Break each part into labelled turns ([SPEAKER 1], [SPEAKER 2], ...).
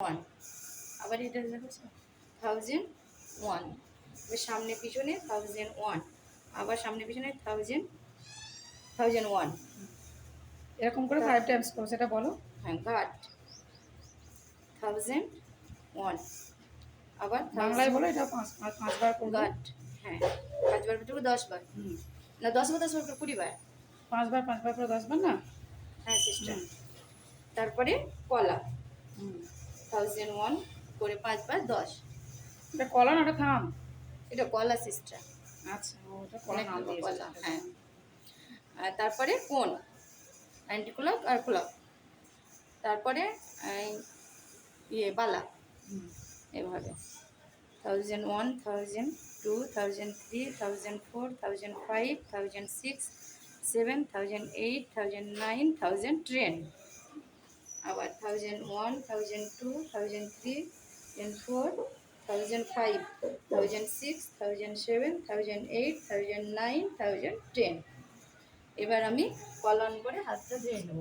[SPEAKER 1] One. আবার এটা দেখো 1001, এবার সামনে পিছনে 1001, আবার সামনে পিছনে 1001।
[SPEAKER 2] এরকম করে 5 টাইমস করো, সেটা বলো।
[SPEAKER 1] হ্যাঁ, ঘাট 1001, আবার
[SPEAKER 2] বাংলায় বলো, এটা 5বার করবো।
[SPEAKER 1] ঘাট, হ্যাঁ 5বার ভিতরে 10বার, না 10বার 10বার করে 20বার,
[SPEAKER 2] 5বার করে 10বার না?
[SPEAKER 1] হ্যাঁ সিস্টার। তারপরে কলা 1001 করে 5বার 10।
[SPEAKER 2] এটা কলা না, ওটা থাম।
[SPEAKER 1] এটা কলা সিস্টার,
[SPEAKER 2] আচ্ছা, ওটা কলা নাম দিয়েছে।
[SPEAKER 1] কলা, হ্যাঁ। আর তারপরে কোন অ্যান্টি ক্লক আর ক্লক, তারপরে বালা, এভাবে 1001, 1002, 1003, 1004, 1005, 1006, 7, 1008, 1009, 1010, আবার 1001, 1002, 1003, 1004, 1005, 1006, 1007, 1008, 1009, 1010। এবার আমি কলন করে হাতটা ধুয়ে নেব।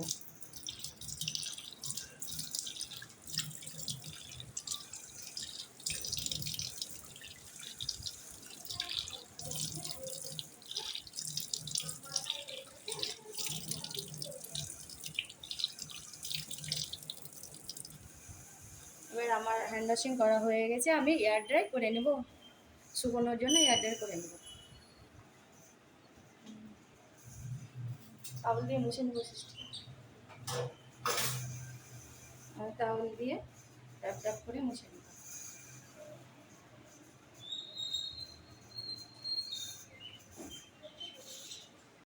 [SPEAKER 1] এবার আমার হ্যান্ড ওয়াশিং করা হয়ে গেছে, আমি এয়ার ড্রাই করে নেব, শুকোনোর জন্য এয়ার ড্রাই করে নেব। টাওয়াল দিয়ে মুছে নেব সিস্টেম, টাওয়াল দিয়ে ট্যাপ ট্যাপ করে মুছে নেব।